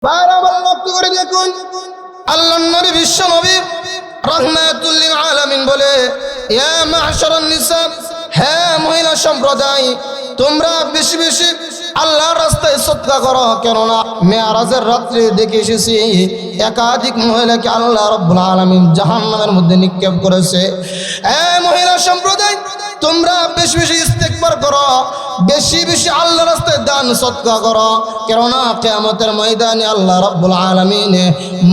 বারবার লক্ষ্য করে দেখুন, আল্লাহর নবী বিশ্ব নবী রাহমাতুল লিল আলামিন বলে, ইয়া মা'শারান নিসা, হে মহিলা সম্প্রদায়, তোমরা বেশি বেশি আল্লাহর রাস্তায় সদকা করো। কেননা মেরাজের রাত্রে দেখে এসেছি একাধিক মহিলাকে আল্লাহ রাব্বুল আলামিন জাহান্নামের মধ্যে নিক্ষেপ করেছে। হে মহিলা সম্প্রদায়, তোমরা বেশি বেশি ইস্তেগফার করো, বেশি বেশি আল্লাহর রাস্তায় দান সদকা করো। কেননা কিয়ামতের ময়দানে আল্লাহ রাব্বুল আলামিন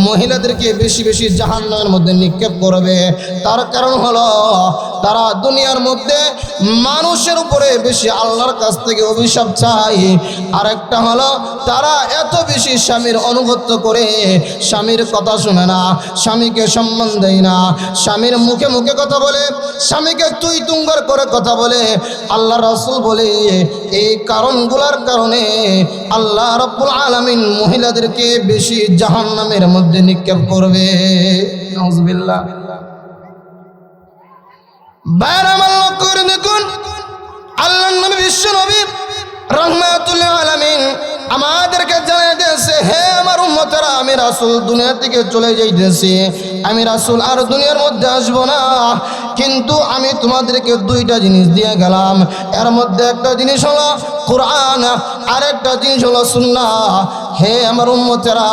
মহিলাদেরকে বেশি বেশি জাহান্নামের মধ্যে নিক্ষেপ করবে। তার কারণ হলো তারা দুনিয়ার মধ্যে মানুষের উপরে বেশি আল্লাহর কাছ থেকে অভিশাপ চায়। আরেকটা হলো তারা এত বেশি স্বামীর আনুগত্য করে স্বামীর কথা শুনে না, স্বামীকে সম্মান দেয় না, স্বামীর মুখে মুখে কথা বলে, স্বামীকে তুই তুঙ্গর করে কথা বলে। আল্লাহ রাসূল বলে এই কারণগুলোর কারণে আল্লাহ রাব্বুল আলামিন মহিলাদেরকে বেশি জাহান্নামের মধ্যে নিক্ষেপ করবে। নাউযুবিল্লাহ। বারবার লক্ষ্য করে দেখুন, আল্লাহর নবী বিশ্ব নবী রাহমাতুল লিল আলামিন আমাদেরকে জানিয়ে দিয়েছে, হে আমার উম্মতেরা, আমি রাসূল দুনিয়া থেকে চলে যাইতেছি, আমি রাসূল আর দুনিয়ার মধ্যে আসবো না। কিন্তু আমি তোমাদেরকে দুইটা জিনিস দিয়ে গেলাম। এর মধ্যে একটা জিনিস হলো কোরআন, আর একটা জিনিস হলো সুন্নাহ। হে আমার উম্মতেরা,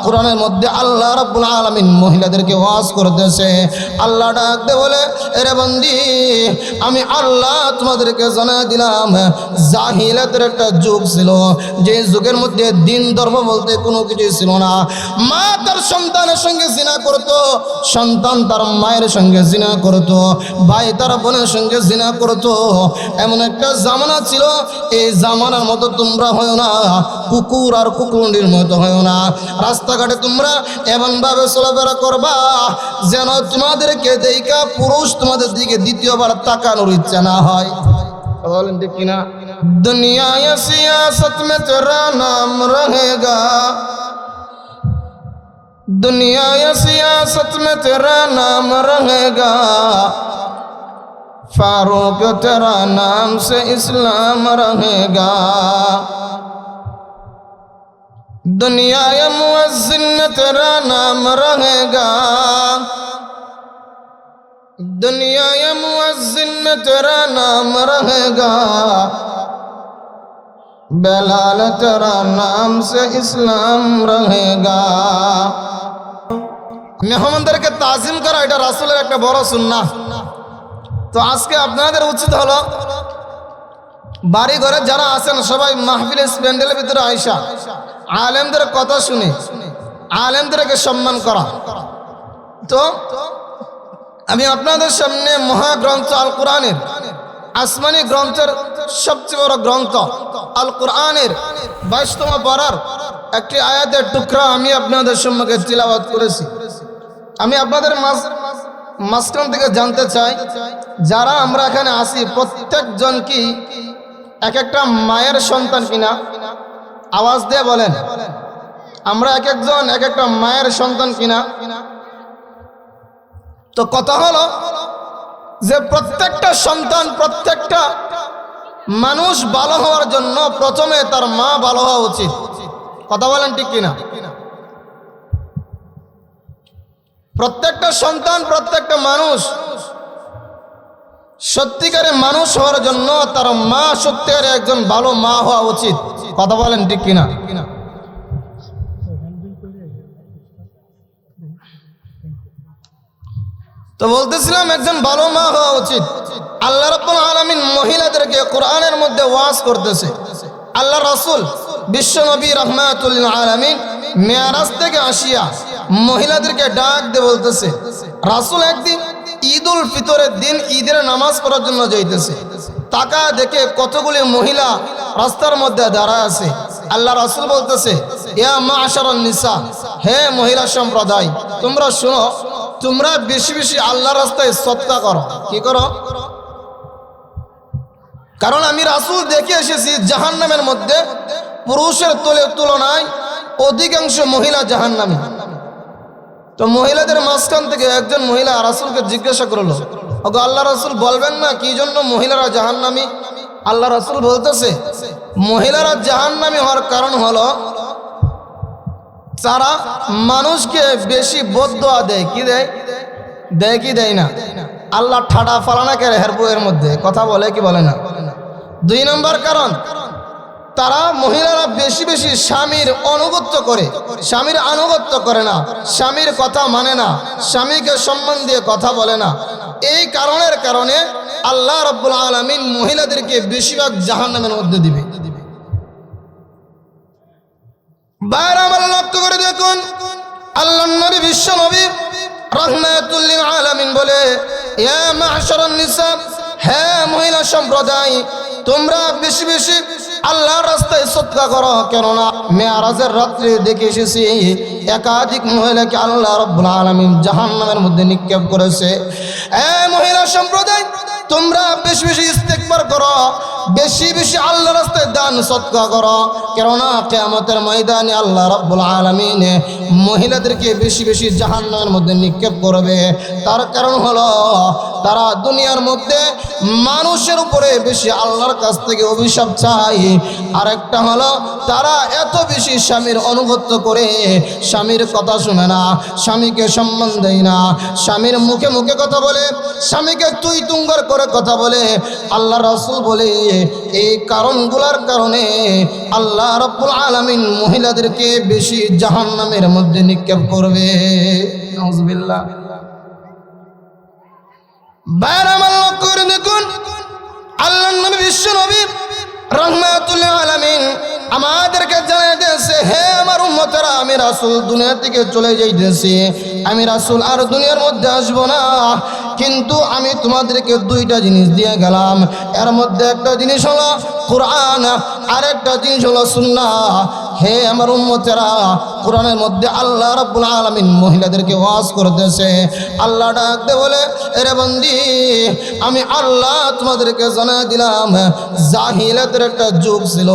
কোরআনের মধ্যে আল্লাহ রাব্বুল আলামিন মহিলাদেরকে ওয়াজ করতেছে। আল্লাহ ডাক দে বলে, এরে বান্দি, আমি আল্লাহ তোমাদেরকে জানিয়ে দিলাম, জাহিলাতের একটা যুগ ছিল, যে যুগের মধ্যে দিন ধর্ম বলতে কোনো কিছু ছিল না। মা তার সন্তানের সঙ্গে জিনা করত, সন্তান তার মায়ের সঙ্গে জিনা করত, ভাই তার বোনের সঙ্গে জিনা করত। এমন একটা জামানা ছিল, এই জামানার মতো তোমরা হয় না, কুকুর আর কুকুরনির মতো হয় না। রাস্তাঘাটে তোমরা এমনভাবে চলাফেরা করবা যেন তোমাদেরকে দেখা পুরুষ তোমাদের দিকে দ্বিতীয়বার তাকানোর ইচ্ছা না হয়। বলেন ঠিক কিনা? दुनिया या सियासत में तेरा नाम रहेगा, दुनिया या सियासत में तेरा नाम रहेगा, फारूक तेरा नाम से इस्लाम रहेगा, दुनिया या मुअज्जिन में तेरा नाम रहेगा, दुनिया या मुअज्जिन में तेरा नाम रहेगा, बेलाल तेरा नाम से इस्लाम रहेगा। মেহমানদেরকে তাজিম করা এটা রাসূলের একটা বড় সুন্নাহ। তো আজকে আপনাদের উচিত হলো বাড়ি ঘরে যারা আছেন সবাই মাহফিল প্যান্ডেলের ভিতরে আইসা আলেমদের কথা শুনে আলেমদেরকে সম্মান করা। তো আমি আপনাদের সামনে মহাগ্রন্থ আল কোরআনের, আসমানি গ্রন্থের সবচেয়ে বড় গ্রন্থ আল কোরআনের 22তম পারার একটি আয়াতের টুকরা আমি আপনাদের সম্মুখে তিলাওয়াত করেছি। আমি আপনাদের মাঝখান থেকে জানতে চাই, যারা আমরা এখানে আসি প্রত্যেকজন কি এক একটা মায়ের সন্তান কিনা? আওয়াজ দিয়ে বলেন, আমরা এক একজন এক একটা মায়ের সন্তান কিনা? তো কথা হলো যে প্রত্যেকটা সন্তান, প্রত্যেকটা মানুষ ভালো হওয়ার জন্য প্রথমে তার মা ভালো হওয়া উচিত। কথা বলেন ঠিক কিনা? প্রত্যেকটা সন্তান, প্রত্যেকটা মানুষ সত্যিকারে মানুষ হওয়ার জন্য তার মা সত্যিকারে একজন ভালো মা হওয়া উচিত। কথা বলেন ঠিক কিনা? তো বলতেছিলাম একজন ভালো মা হওয়া উচিত। আল্লাহ রাব্বুল আলামিন মহিলাদেরকে কোরআনের মধ্যে ওয়াজ করতেছে। আল্লাহ রাসূল বিশ্ব নবী রাহমাতুল লিল আলামিন মেরাজ থেকে আসিয়া মহিলাদেরকে ডাক দিয়ে বলতেছে, রাসূল একদিন ঈদুল ফিতরের দিন ঈদের নামাজ পড়ার জন্য যাইতেছে। তাকা দেখে কতগুলি মহিলা রাস্তার মধ্যে দাঁড়ায় আছে। আল্লাহ রাসূল বলতেছে, ইয়া মা'শারান নিসা, হে মহিলা সম্প্রদায়, তোমরা শোনো, তোমরা বেশি বেশি আল্লাহর রাস্তায় সদকা করো। কি করো? কারণ আমি রাসূল দেখে এসেছি জাহান্নামের মধ্যে পুরুষের তুলনায় অধিকাংশ মহিলা জাহান্নামী। তো মহিলাদের মাঝখান থেকে একজন মহিলা রাসূলকে জিজ্ঞাসা করলো, ওগো আল্লাহ রাসূল, বলবেন না কি জন্য মহিলারা জাহান্নামী? আল্লাহ রাসূল বলতেছে, মহিলারা জাহান্নামী হওয়ার কারণ হলো যারা মানুষকে বেশি বদদোয়া দেয়, কি দেয়? দেয় কি দেয় না? আল্লাহ ঠাডা ফালানা কে হের বইয়ের মধ্যে কথা বলে কি বলে না? 2 নম্বর কারণ, তারা মহিলারা বেশি বেশি স্বামীর আনুগত্য করে, স্বামীর আনুগত্য করে না, স্বামীর কথা মানে না, স্বামীকে সম্মান দিয়ে কথা বলে না। এই কারণের কারণে আল্লাহ রাব্বুল আলামিন মহিলাদেরকে বেশিরভাগ জাহান্নামের মধ্যে দিবে। বাইরে আমার লক্ষ্য করে দেখুন, আল্লাহর নবী বিশ্ব নবী রাহমাতুল লিল আলামিন বলে, ইয়া মা'শারান নিসা, হে মহিলা সম্প্রদায়, তোমরা বেশি বেশি আল্লাহর রাস্তায় সদকা করো, কেননা মেরাজের রাত্রে দেখে এসেছি একাধিক মহিলাকে আল্লাহ রাব্বুল আলামিন জাহান্নামের মধ্যে নিক্ষেপ করেছে। হে মহিলা সম্প্রদায়, তোমরা বেশি বেশি ইস্তেগফার করো, বেশি বেশি আল্লাহর রাস্তায় দান সদকা করো, কেননা কিয়ামতের ময়দানে আল্লাহ রাব্বুল আলামিন মহিলাদেরকে বেশি বেশি জাহান্নামের মধ্যে নিক্ষেপ করবে। তার কারণ হলো তারা দুনিয়ার মধ্যে মানুষের উপরে বেশি আল্লাহর কাছ থেকে অভিশাপ চায়। আরেকটা হলো তারা এত বেশি স্বামীর আনুগত্য করে স্বামীর কথা শুনে না, স্বামীকে সম্মান দেয় না, স্বামীর মুখে মুখে কথা বলে, স্বামীকে তুই তুঙ্গর করে কথা বলে। আল্লাহ রাসূল বলে, এই কারণগুলোর কারণে আল্লাহ রাব্বুল আলামিন মহিলাদেরকে বেশি জাহান্নামের মধ্যে নিক্ষেপ করবে। নাউযুবিল্লাহ। বাইরে আমার লক্ষ্য করে দেখুন, আল্লাহর নবী বিশ্ব নবী রাহমাতুল লিল আলামিন আমাদেরকে জানিয়ে দিয়েছে, হে আমার উম্মতেরা, আমি রাসূল দুনিয়া থেকে চলে যাইতেছি, আমি রাসূল আর দুনিয়ার মধ্যে আসবো না, কিন্তু আমি তোমাদেরকে 2টা জিনিস দিয়ে গেলাম। এর মধ্যে একটা জিনিস হলো কোরআন, আর একটা জিনিস হলো সুন্নাহ। হে আমার উম্মতেরা, কোরআনের মধ্যে আল্লাহ রাব্বুল আলামিন মহিলাদেরকে ওয়াজ করতেছে। আল্লাহ ডাক দে বলে, এরে বন্দি, আমি আল্লাহ তোমাদেরকে জানিয়ে দিলাম, জাহিলিয়াতের একটা যুগ ছিল,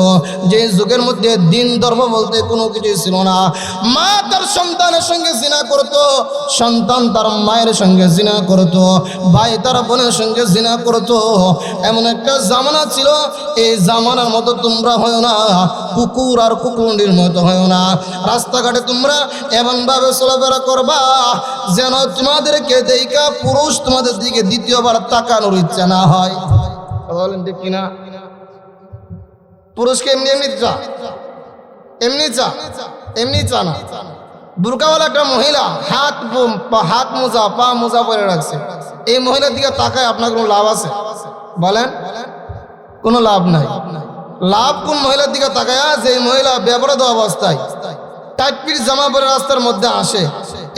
যে যুগের মধ্যে দিন ধর্ম বলতে কোনো কিছু ছিল না। মা তার সন্তানের সঙ্গে জিনা করত, সন্তান তার মায়ের সঙ্গে জিনা করত, ভাই তার বোনের সঙ্গে জিনা করত। এমন একটা জামানা ছিল, এই জামানার মতো তোমরা হয় না, কুকুর আর কুকুরনির মতো হয় না। রাস্তাঘাটে তোমরা এমনভাবে চলাফেরা করবা যেন তোমাদেরকে দেখা পুরুষ তোমাদের দিকে দ্বিতীয়বার তাকানোর ইচ্ছা না হয়। বলেন ঠিক কিনা? পুরুষকে এমনি এমনি চা, এমনি চা, এমনি চা না। বুরকাওয়ালা একটা মহিলা হাত মোজা, পা মোজা পরে রাখছে, এই মহিলার দিকে তাকায় আপনার কোনো লাভ আছে? বলেন, কোনো লাভ নাই। লাভ কোন মহিলার দিকে তাকায় যে মহিলা বেপরদ অবস্থায় টাইট পিস জামা পরে রাস্তার মধ্যে আসে,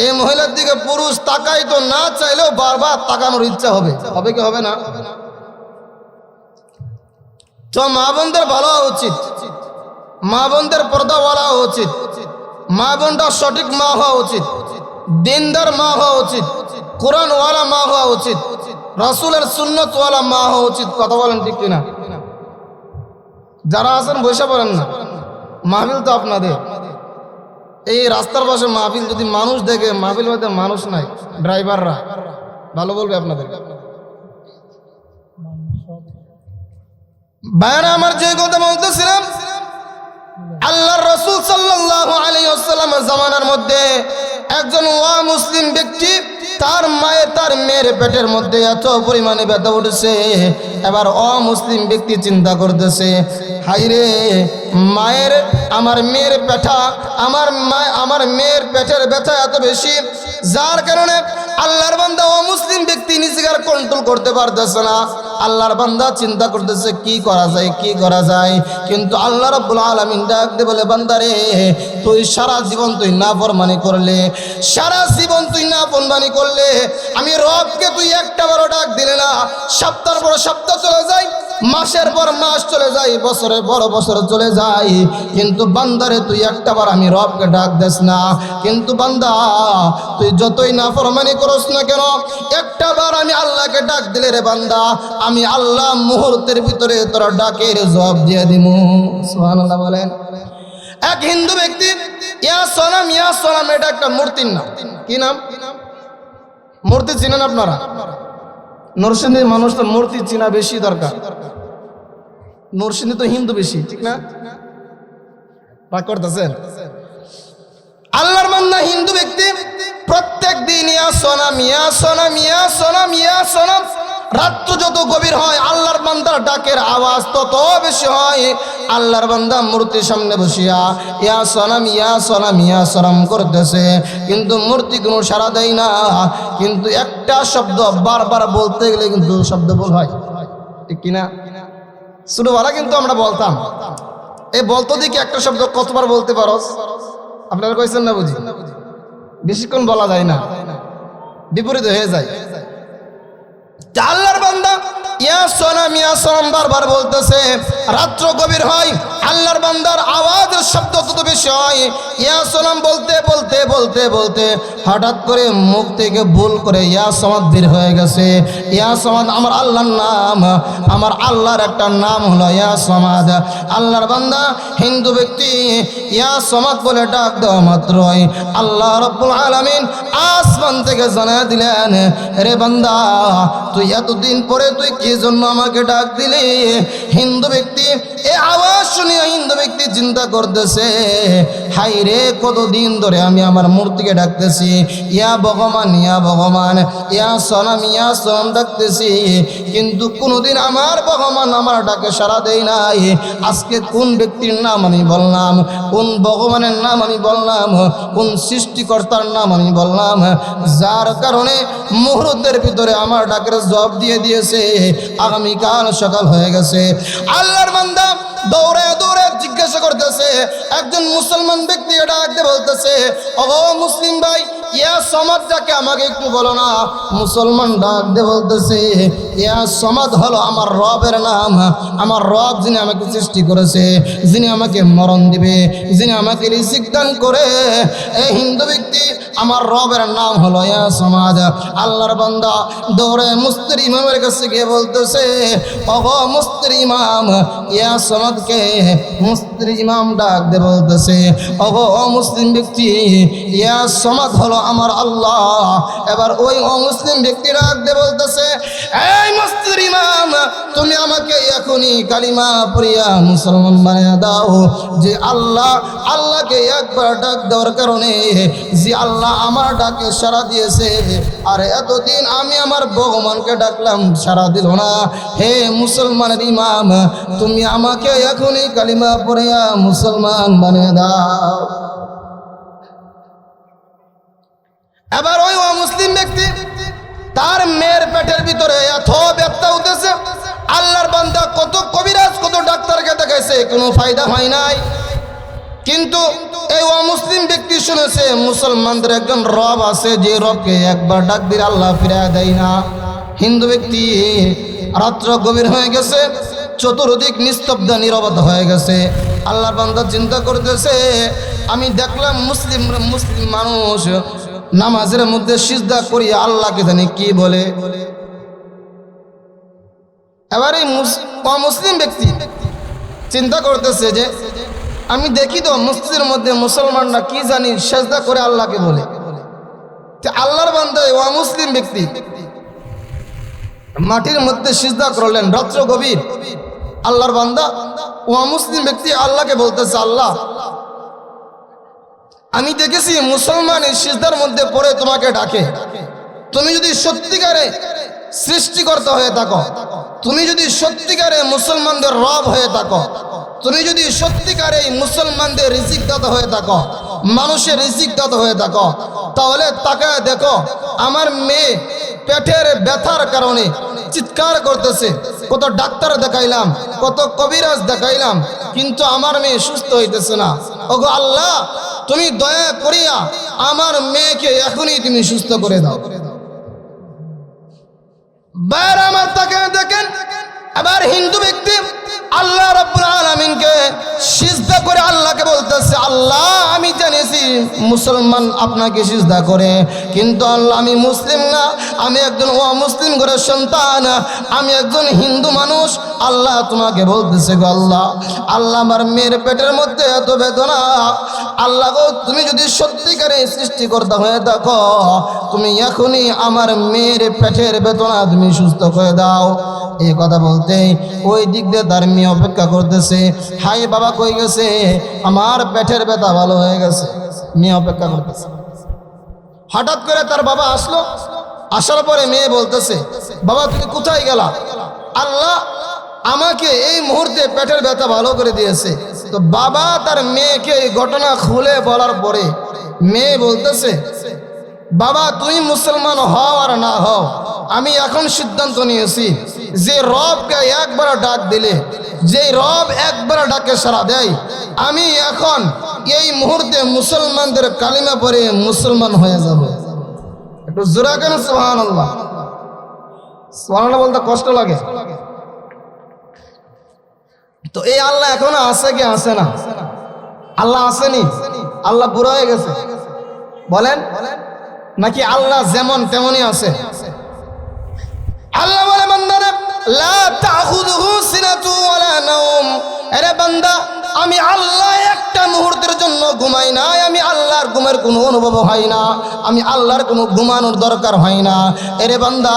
এই মহিলার দিকে পুরুষ তাকাই তো না চাইলেও বারবার তাকানোর ইচ্ছা হবে, হবে কি হবে না? তো মা বোনদের ভালো হওয়া উচিত, মা বোনদের পর্দা বলা উচিত, মা বোনটা সঠিক মা হওয়া উচিত, দিনদার মা হওয়া উচিত, কোরআনওয়ালা মা হওয়া উচিত, রাসূলের সুন্নতওয়ালা মা হওয়া উচিত। কথা বলেন ঠিক কিনা? যারা আছেন বসে পড়েন না, মাহফিল তো আপনাদের। এই রাস্তার পাশে মাহফিল, যদি মানুষ দেখে মাহফিল মধ্যে মানুষ নাই, ড্রাইভাররা ভালো বলবে আপনাদের। ভাইরা আমার, যে কথা বলতেছিলাম, আল্লাহর রাসূল সাল্লাল্লাহু আলাইহি ওয়াসাল্লামের জামানার মধ্যে একজন মুসলিম ব্যক্তি, তার মায়ের তার মেয়ের পেটের মধ্যে এত পরিমাণে ব্যথা উঠেছে। এবার মুসলিম ব্যক্তি চিন্তা করতেছে, হাইরে মায়ের, আমার মেয়ের পেটা, আমার মেয়ের পেটের ব্যথা এত বেশি, যার কারণে আল্লাহর বান্দা মুসলিম ব্যক্তি নিজেকে আর কন্ট্রোল করতে পারতেছে না। আল্লাহর বান্দা চিন্তা করতেছে কি করা যায়, কি করা যায়। কিন্তু আল্লাহ রাব্বুল আলামিন ডাক দিয়ে বলে, বান্দারে, তুই সারা জীবন তুই নাফরমানি করলে, সারা জীবন তুই নাফরমানি করলে, আমি রবকে তুই একটা বারো ডাক দিলে না। সপ্তাহের পর সপ্তাহ চলে যায়, মাসের পর মাস চলে যায়, বছরের পর বছর চলে যায়, কিন্তু বান্দারে তুই একটা বার আমি রবকে ডাক দেস না। কিন্তু বান্দা, তুই যতই নাফরমানি করস না কেন, একটা বার আমি আল্লাহকে ডাক দিলে রে বান্দা, আমি আল্লাহ মুহূর্তের ভিতরে তোর ডাকের জবাব দিয়ে দিব। সুবহানাল্লাহ বলেন। এক হিন্দু ব্যক্তি, ইয়া সনাম, ইয়া সনাম, এটা একটা মূর্তির নাম। কি নাম? মূর্তি চিনেন আপনারা? নরসিংদীর মানুষ তো মূর্তি চিনা বেশি দরকার। নরসিংদী তো হিন্দু বেশি, ঠিক না? রাগ করতেছেন? আল্লাহর বান্দা হিন্দু ব্যক্তি প্রত্যেক দিন ইয়া সনাম ইয়া সনাম ইয়া সনাম ইয়া সনাম, রাত্র যত গভীর হয় আল্লাহর বান্দার ডাকের আওয়াজ তত বেশি হয়। আল্লাহর বান্দা মূর্তির সামনে বসিয়া ইয়া সনাম ইয়া সনাম ইয়া সনাম করতেছে, কিন্তু মূর্তি কোনো সাড়া দেয় না। কিন্তু একটা শব্দ বারবার বলতে গেলে কিন্তু শব্দ ভুল হয়, ঠিক কিনা? ছোটবেলা কিন্তু আমরা বলতাম, এই বলতো দিকে একটা শব্দ কতবার বলতে পারো? আপনারা কইছেন না বুঝি? বেশিক্ষণ বলা যায় না, বিপরীত হয়ে যায়। আল্লাহর বান্দা ইয়া সনাম বারবার বলতেছে, রাত্র গভীর হয় আল্লাহর বান্দার আওয়াজের শব্দ তত বেশি হয়। ইয়া সনাম বলতে বলতে বলতে বলতে হঠাৎ করে মুখ থেকে ভুল করে ইয়া সমাদ বের হয়ে গেছে। ইয়া সমাদ আমার আল্লাহর নাম, আমার আল্লাহর একটা নাম হলো ইয়া সমাদ। আল্লাহর বান্দা হিন্দু ব্যক্তি ইয়া সমাদ বলে ডাক দেওয়া মাত্রই আল্লাহ রাব্বুল আলামিন আসমান থেকে জানিয়ে দিলেন, রে বান্দা তুই এতদিন পরে তুই কি জন্য আমাকে ডাক দিলি? হিন্দু ব্যক্তি এই আওয়াজ শুনে হিন্দু ব্যক্তি চিন্তা করতেছে, হাই রে কতদিন ধরে আমি আমার মূর্তিকে ডাকতেছি, ইয়া ভগবান ইয়া ভগবান, ইয়া সনাম ডাকতেছি, কিন্তু কোনোদিন আমার ভগবান আমার ডাকে সাড়া দেয় নাই। আজকে কোন ব্যক্তির নাম আমি বললাম, কোন ভগবানের নাম আমি বললাম, কোন সৃষ্টিকর্তার নাম আমি বললাম, যার কারণে মুহূর্তের ভিতরে আমার ডাকের জবাব দিয়ে দিয়েছে। আগামীকাল সকাল হয়ে গেছে। আল্লাহর বান্দা দৌড়ে দৌড়ে জিজ্ঞাসা করতেছে, একজন মুসলমান ব্যক্তি ডাকতে বলতেছে, ওগো মুসলিম ভাই ইয়া সমাদ ডাকে আমাকে একটু বলো না। মুসলমান ডাকতে বলতেছে, ইয়া সমাদ হলো আমার রবের নাম, আমার রব যিনি আমাকে সৃষ্টি করেছে, যিনি আমাকে মরণ দিবে, যিনি আমাকে রিজিক দান করে, এই হিন্দু ব্যক্তি আমার রবের নাম হলো ইয়া সমাদ। আল্লাহর বান্দা দৌড়ে মুস্তির ইমামের কাছে গিয়ে বলতেছে, ওগো মুস্তির ইমাম, ইয়া সমাদকে মুস্তির ইমাম ডাকতে বলতেছে, ওগো মুসলিম ব্যক্তি ইয়া সমাদ হলো আমার আল্লাহ। এবার ওই অমুসলিম ব্যক্তি ডাকতে বলতেছে, এই মুস্তির ইমাম তুমি আমাকে এখনই কালিমা পড়িয়া মুসলমান বানিয়ে দাও। যে আল্লাহকে একবার ডাক দেওয়ার কারণে যে আল্লাহ আমার ডাকে সাড়া দিয়েছে, আর এতদিন আমি আমার ভগবানকে ডাকলাম সাড়া দিল না, হে মুসলমানের ইমাম তুমি আমাকে এখনই কালিমা পড়িয়া মুসলমান বানিয়ে দাও। এবার ওই মুসলিম ব্যক্তি তার মেয়ের পেটের ভিতরে এত ব্যথা উঠেছে, আল্লাহর বান্দা কত কবিরাজ কত ডাক্তারকে দেখাইছে, কোনো ফায়দা হয় নাই। কিন্তু এই অমুসলিম ব্যক্তি শুনেছে মুসলমানদের একজন রব আছে, যে রবকে একবার ডাক দিলে আল্লাহ ফিরিয়ে দেয় না। হিন্দু ব্যক্তি রাত্র গভীর হয়ে গেছে, চতুর্দিক নিস্তব্ধ নীরবতা হয়ে গেছে। আল্লাহর বান্দা চিন্তা করতেছে, আমি দেখলাম মুসলিম মানুষ নামাজের মধ্যে সিজদা করি আল্লাহকে জানি কি বলে। এবার এই মুসলিম ব্যক্তি চিন্তা করতেছে যে আমি দেখি তো মসজিদের মধ্যে মুসলমানরা কি জানি সিজদা করে আল্লাহকে বলে। আল্লাহর বান্দা মুসলিম ব্যক্তি মাটির মধ্যে সিজদা করলেন, রাত্র গভীর। আল্লাহর বান্দা মুসলিম ব্যক্তি আল্লাহকে বলতেছে, আল্লাহ আমি দেখেছি মুসলমান এই সিজদার মধ্যে পড়ে তোমাকে ডাকে, তুমি যদি সত্যিকারে সৃষ্টিকর্তা হয়ে থাকো, তুমি যদি সত্যিকারে মুসলমানদের রব হয়ে থাকো, তুমি যদি সত্যিকারে মুসলমানদের রিজিক দাতা হয়ে থাকো, মানুষের রিজিক দাতা হয়ে থাকো, তাহলে তাকায় দেখো আমার মেয়ে পেটের ব্যথার কারণে চিৎকার করতেছে, কত ডাক্তার দেখাইলাম, কত কবিরাজ দেখাইলাম, কিন্তু আমার মেয়ে সুস্থ হইতেছে না। ওগো আল্লাহ তুমি দয়া করিয়া আমার মেয়েকে এখনই তুমি সুস্থ করে দাও। বাইরে আমার তাকায় দেখেন, আবার হিন্দু ব্যক্তি আল্লাহ রাব্বুল আলামিনকে সিজদা করে আল্লাহকে বলতেছে, আল্লাহ আমি জানিছি মুসলমান আপনাকে সিজদা করে, কিন্তু আল্লাহ আমি মুসলিম না, আমি একজন অমুসলিম ঘরের সন্তান, আমি একজন হিন্দু মানুষ। আল্লাহ তোমাকে বলতেছে গো আল্লাহ, আল্লাহ আমার মেয়ের পেটের মধ্যে এত বেদনা, আল্লাহ গো তুমি যদি সত্যিকারে সৃষ্টিকর্তা হয়ে থাকো, তুমি এখনই আমার মেয়ের পেটের বেদনা তুমি সুস্থ করে দাও। এই কথা বলতে ওই দিক দিয়ে তার মেয়ে অপেক্ষা করতেছে, হাই বাবা কই গেছে, আমার পেটের ব্যথা ভালো হয়ে গেছে। মেয়ে অপেক্ষা করতেছে। হঠাৎ করে তার বাবা আসলো, আসার পরে মেয়ে বলতেছে, বাবা তুমি কোথায় গেলা? আল্লাহ আমাকে এই মুহূর্তে পেটের ব্যথা ভালো করে দিয়েছে। তো বাবা তার মেয়েকে এই ঘটনা খুলে বলার পরে মেয়ে বলতেছে, বাবা তুমি মুসলমান হও আর না হও, আমি এখন সিদ্ধান্ত নিয়েছি যে রবকে একবার ডাক দিলে, যে রব একবার ডাকে সাড়া দেয়, আমি এখন এই মুহূর্তে মুসলমানদের কালিমা পড়ে মুসলমান হয়ে যাব। একটু জোরে কেন সুবহানাল্লাহ। সুবহানাল্লাহ বলতে কষ্ট লাগে। তো এই আল্লাহ এখনো আছে কি আছে না? আল্লাহ আসেনি? আল্লাহ বুড়ো হয়ে গেছে বলেন, নাকি আল্লাহ যেমন তেমনই আছে? আল্লাহ বলে বান্দারা লা তাখুযুহু সিনাতু ওয়ালা নাওম। আরে বান্দা আমি আল্লাহ একটা মুহূর্তের জন্য ঘুমাই না, আমি আল্লাহর ঘুমের কোনো অনুভব হয় না, আমি আল্লাহর কোনো ঘুমানোর দরকার হয় না। এরে বান্দা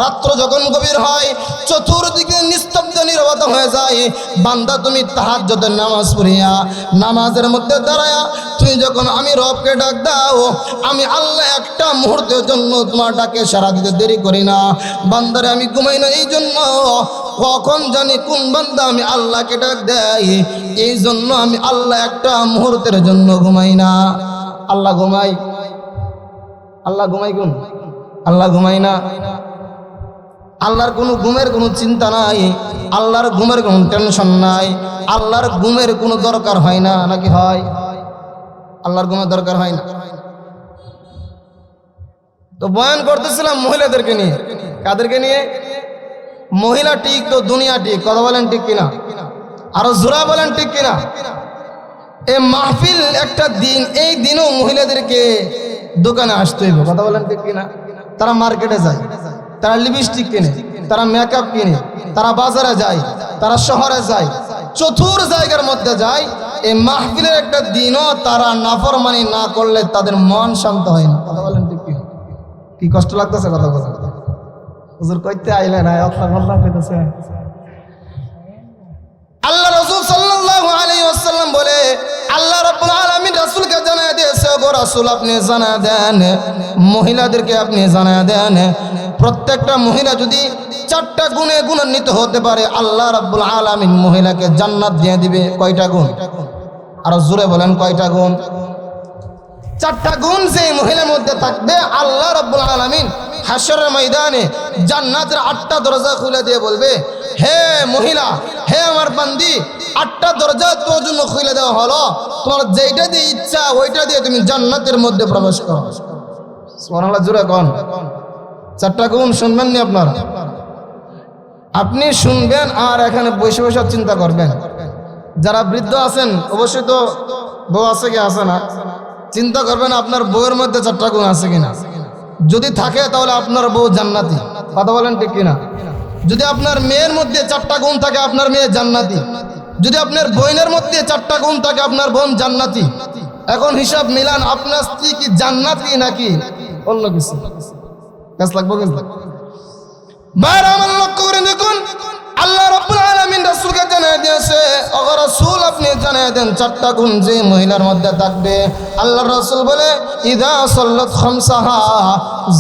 রাত্র যখন গভীর হয়, চতুর্দিকে নিস্তব্ধ নীরবতা হয়ে যায়, বান্দা তুমি তাহাজ্জুদের নামাজ পড়িয়া নামাজের মধ্যে দাঁড়ায়া তুমি যখন আমি রবকে ডাক দাও, আমি আল্লাহ একটা মুহূর্তের জন্য তোমার ডাকে সাড়া দিতে দেরি করি না। বান্দারে আমি ঘুমাই না এই জন্য, কখন জানি কোন বান্দা আমি আল্লাহকে ডাক দেয়, এই জন্য আমি আল্লাহ একটা মুহূর্তের জন্য ঘুমাই না। আল্লাহ ঘুমাই? আল্লাহ ঘুমাই কোন? আল্লাহ ঘুমাই না। আল্লাহর কোনো ঘুমের কোনো চিন্তা নাই, আল্লাহর ঘুমের কোনো টেনশন নাই, আল্লাহর ঘুমের কোনো দরকার হয় না, নাকি হয়? আল্লাহর ঘুমের দরকার হয় না। তো বয়ান করতেছিলাম মহিলাদেরকে নিয়ে। কাদেরকে নিয়ে? মহিলা ঠিক তো দুনিয়া ঠিক, কথা বলেন ঠিক কিনা? আরো জোরা বলেন ঠিক কিনা? এই মাহফিল একটা দিন, এই দিনও মহিলাদেরকে দোকানে আসতে হইব, কথা বলেন ঠিক কিনা? তারা মার্কেটে যায়, তারা লিপস্টিক কিনে, তারা মেকআপ কিনে, তারা বাজারে যায়, তারা শহরে যায়, চতুর জায়গার মধ্যে যায়। এই মাহফিলের একটা দিনও তারা নাফরমানি না করলে তাদের মন শান্ত হয় না, কথা বলেন ঠিক কিনা? কি কষ্ট লাগতেছে কথা বলেন? হুজুর কইতে আইলে না, আপনার বললাম কইতেছে। আল্লাহ রাসূল সাল্লাল্লাহু আলাইহি ওয়াসাল্লাম বলে, আল্লাহ রাব্বুল আলামিন রাসূলকে জানায় দিয়েছে, গো রাসূল আপনি জানায় দেন, মহিলাদেরকে আপনি জানায় দেন, প্রত্যেকটা মহিলা যদি 4টা গুণে গুণান্বিত হতে পারে, আল্লাহ রাব্বুল আলামিন মহিলাকে জান্নাত দিয়ে দিবে। কয়টা গুণ? আর জোরে বলেন কয়টা গুণ? 4টা গুণ যে মহিলার মধ্যে থাকবে, আল্লাহ রাব্বুল আলামিন হাশরের ময়দানে জান্নাতের 8টা দরজা খুলে দিয়ে বলবে, হে মহিলা, হে আমার বান্দি, 8টা দরজা তোর জন্য খুলে দেওয়া হলো, তোমার যেইটা দিয়ে ইচ্ছা ওইটা দিয়ে তুমি জান্নাতের মধ্যে প্রবেশ করো। সুবহানাল্লাহ, জোরে কোন? 4টা গুণ শুনবেন নি আপনারা? আপনি শুনবেন আর এখানে বসে বসে চিন্তা করবেন। যারা বৃদ্ধ আছেন, অবশ্যই তো বউ আছে কি আছে না, চিন্তা করবেন আপনার বউয়ের মধ্যে 4টা গুণ আছে কিনা। যদি থাকে তাহলে আপনার বউ জান্নাতি, কথা বলেন ঠিক কিনা? যদি আপনার মেয়ের মধ্যে 4টা গুণ থাকে, আপনার মেয়ে জান্নাতি। যদি আপনার বোনের মধ্যে 4টা গুণ থাকে, আপনার বোন জান্নাতি। এখন হিসাব মিলান, আপনার স্ত্রী কি জান্নাতি নাকি অন্য কিছু? কাজ লাগবে কিন্তু। বাইরে আমার লক্ষ্য করে দেখুন, আল্লাহ রাব্বুল আলামিন রাসূলকে জানিয়ে দিয়েছে, ওগো রাসূল আপনি জানিয়ে দেন 4টা গুণ যে মহিলার মধ্যে থাকবে। আল্লাহ রাসূল বলে, ইযা সাল্লাত খামসাহা,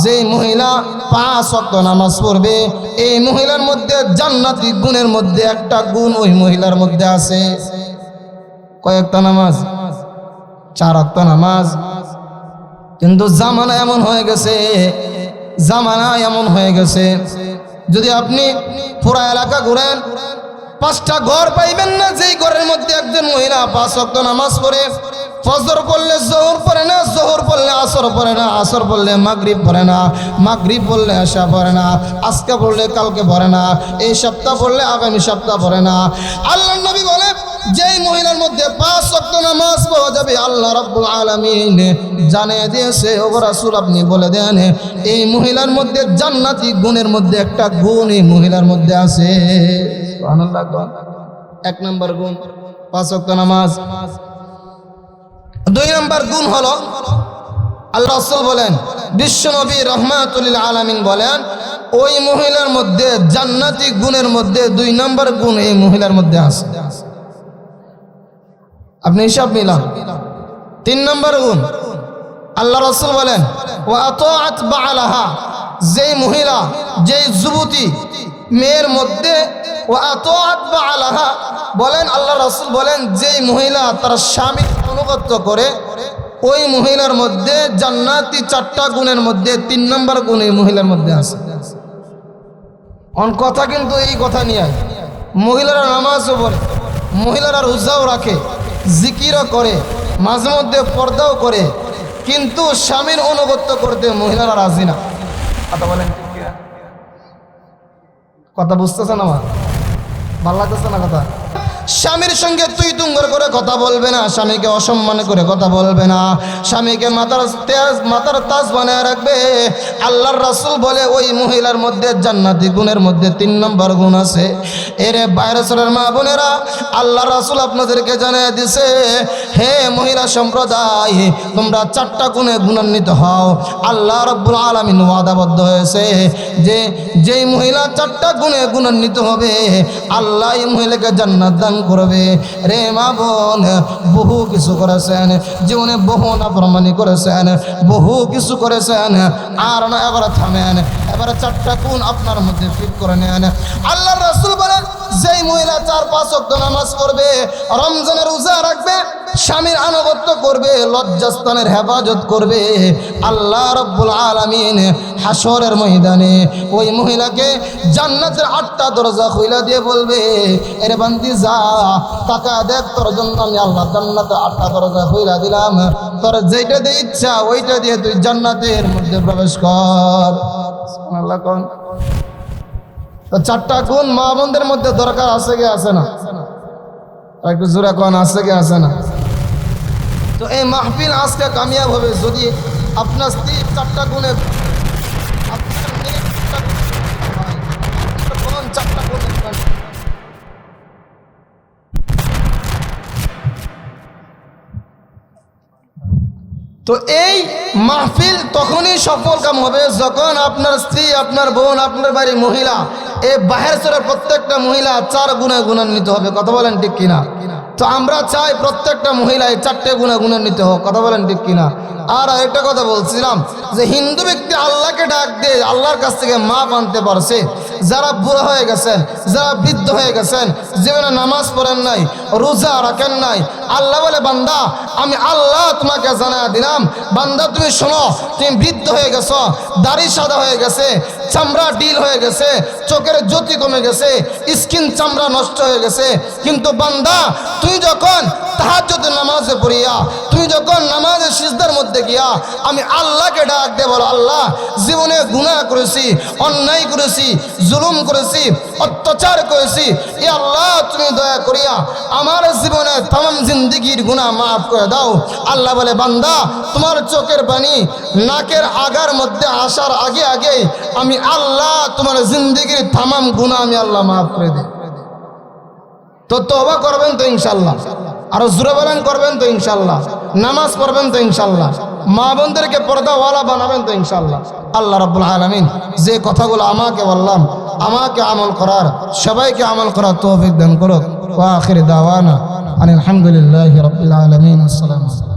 যে মহিলা 5 ওয়াক্ত নামাজ পড়বে, এই মহিলার মধ্যে জান্নাতি গুণের মধ্যে একটা গুণ ওই মহিলার মধ্যে আছে। কয়েকটা নামাজ? 4 ওয়াক্ত নামাজ। কিন্তু জামানা এমন হয়ে গেছে, জামানা এমন হয়ে গেছে, যদি আপনি পুরা এলাকা ঘুরেন 5টা ঘর পাইবেন না যেই ঘরের মধ্যে একজন মহিলা 5 ওয়াক্ত নামাজ পড়ে। ফজর পড়লে জোহর পড়ে না, জোহর পড়লে আসর পড়ে না, আসর পড়লে মাগরিব পড়ে না, মাগরিব পড়লে এশা পড়ে না, আজকে পড়লে কালকে পড়ে না, এই সপ্তাহ পড়লে আগামী সপ্তাহ পড়ে না। আল্লাহর নবী বলে, যেই মহিলার মধ্যে 5 ওয়াক্ত নামাজ পাওয়া যাবে, আল্লাহ রাব্বুল আলামিন জানিয়ে দিয়েছে, ওগো রাসূল আপনি বলে দেন এই মহিলার মধ্যে জান্নাতি গুণের মধ্যে একটা গুণ এই মহিলার মধ্যে আছে। সুবহানাল্লাহ। 1 নম্বর গুণ 5 ওয়াক্ত নামাজ। 2 নম্বর গুণ হলো, আল্লাহ রাসূল বলেন, বিশ্বনবী রাহমাতুল লিল আলামিন বলেন, ওই মহিলার মধ্যে জান্নাতি গুণের মধ্যে 2 নম্বর গুণ এই মহিলার মধ্যে আছে। আপনি হিসাব মিলান, তিন নম্বর গুণ আল্লাহ রাসূল বলেন ওয়া আতাআত বা'লাহা, যেই মহিলা যেই যুবতী মেয়ের মধ্যে ওয়া আতাআত বা'লাহা বলেন, আল্লাহ রাসূল বলেন যেই মহিলা তার স্বামীর অনুগত করে ওই মহিলার মধ্যে জান্নাতি 4টা গুণের মধ্যে 3 নম্বর গুণ এই মহিলার মধ্যে আছে। অন কথা কিন্তু এই কথা নিয়ে মহিলারা নামাজও পড়ে, মহিলারা রোজাও রাখে, জিকিরও করে, মাঝে মধ্যে পর্দাও করে, কিন্তু স্বামীর অনুগত্য করতে মহিলারা রাজি না। কথা বলেন, কথা বুঝতেছেন আমার? ভালো লাগতেছে না কথা? স্বামীর সঙ্গে তুই তুঙ্গর করে কথা বলবে না, স্বামীকে অসম্মান করে কথা বলবে না, স্বামীকে মাথার তাজ বানায় রাখবে। আল্লাহর রাসূল বলে ওই মহিলার মধ্যে জান্নাতি গুণের মধ্যে 3 নম্বর গুণ আছে। এরে বাইরের মা বোনেরা, আল্লাহর রাসূল আপনাদেরকে জানিয়ে দিছে, হে মহিলা সম্প্রদায়, তোমরা 4টা গুণে গুণান্বিত হও। আল্লাহ রাব্বুল আলামিন ওয়াদাবদ্ধ হয়েছে যে যেই মহিলা 4টা গুণে গুণান্বিত হবে আল্লাহ এই মহিলাকে জান্নাত দান করবে। রে মা বোন, বহু কিছু করেছেন জীবনে, বহু নাফরমানি করেছেন, বহু কিছু করেছেন, আর না এবার থামেন, এবার 4টা গুণ আপনার মধ্যে ফিট করে নেন। আল্লাহর রাসূল বলেন যেই মহিলা 4-5 ওয়াক্ত নামাজ পড়বে, রমজানের রোজা রাখবে, স্বামীর আনুগত্য করবে, লজ্জাস্থানের হেফাজত করবে, আল্লাহ রাব্বুল আলামিন হাসরের ময়দানে ওই মহিলাকে জান্নাতের 8টা দরজা খুলে দিয়ে বলবে, এরে বান্দি যা টাকা দেখ, তোর জন্য আমি আল্লাহ জান্নাতের 8টা দরজা খুলে দিলাম, তোর যেটা দিয়ে ইচ্ছা ওইটা দিয়ে তুই জান্নাতের মধ্যে প্রবেশ কর। সুবহানাল্লাহ। কোন তো 4টা গুণ মা বোনদের মধ্যে দরকার আছে কি আছে না? একটু জোরে কোন আছে কি আছে না? তো এই মাহফিল আজকে কামিয়াব হবে যদি আপনার স্ত্রী 4টা গুণে, আপনার মেয়ে 4টা গুণ। তো এই মাহফিল তখনই সফল কাম হবে যখন আপনার স্ত্রী, আপনার বোন, আপনার বাড়ির মহিলা, এই বাহির চরের প্রত্যেকটা মহিলা 4 গুণে গুণান্বিত হবে। কথা বলেন ঠিক কিনা? তো আমরা চাই প্রত্যেকটা মহিলায় 4টে গুণে গুণান্বিত হোক। কথা বলেন ঠিক কিনা? আর একটা কথা বলছিলাম যে হিন্দু ব্যক্তি আল্লাহকে ডাক দিয়ে আল্লাহর কাছ থেকে মাপ আনতে পারছে, যারা বুড়া হয়ে গেছেন, যারা বৃদ্ধ হয়ে গেছেন, জীবনে নামাজ পড়েন নাই, রোজা রাখেন নাই, আল্লাহ বলে বান্দা আমি আল্লাহ তোমাকে জানা দিলাম, বান্দা তুমি শোনো, তুমি বৃদ্ধ হয়ে গেছো, দাড়ি সাদা হয়ে গেছে, চামড়া ডিল হয়ে গেছে, চোখের জ্যোতি কমে গেছে, স্কিন চামড়া নষ্ট হয়ে গেছে, কিন্তু বান্দা তুই যখন তাহাজ্জুদের নামাজে পড়িয়া, তুই যখন নামাজের সিজদার মধ্যে গিয়া আমি আল্লাহকে ডাক দে, বলো আল্লাহ জীবনে গুনাহ করেছি, অন্যায় করেছি, জুলুম করেছি, অত্যাচার করেছি, এ আল্লাহ তুমি দয়া করিয়া আমার জীবনে तमाम জিন্দেগির গুনাহ মাফ করে দাও। আল্লাহ বলে বান্দা তোমার চোখের পানি নাকের আগার মধ্যে আসার আগে আগে আমি আল্লাহ তোমার জিন্দেগির तमाम গুনাহ আমি আল্লাহ মাফ করে দেই। তো তওবা করবেন তো ইনশাআল্লাহ, আর জোরে বলেন করবেন তো ইনশাআল্লাহ, নামাজ পড়বেন তো ইনশাআল্লাহ, মা বোনদেরকে পর্দাওয়ালা বানাবেন তো ইনশাআল্লাহ। আল্লাহ রাব্বুল আলামিন যে কথাগুলো আমাকে বললাম, আমাকে আমল করার, সবাইকে আমল করার তৌফিক দান করুক। ওয়া আখির দাওয়ানা আলহামদুলিল্লাহি রাব্বিল আলামিন। আসসালামু আলাইকুম।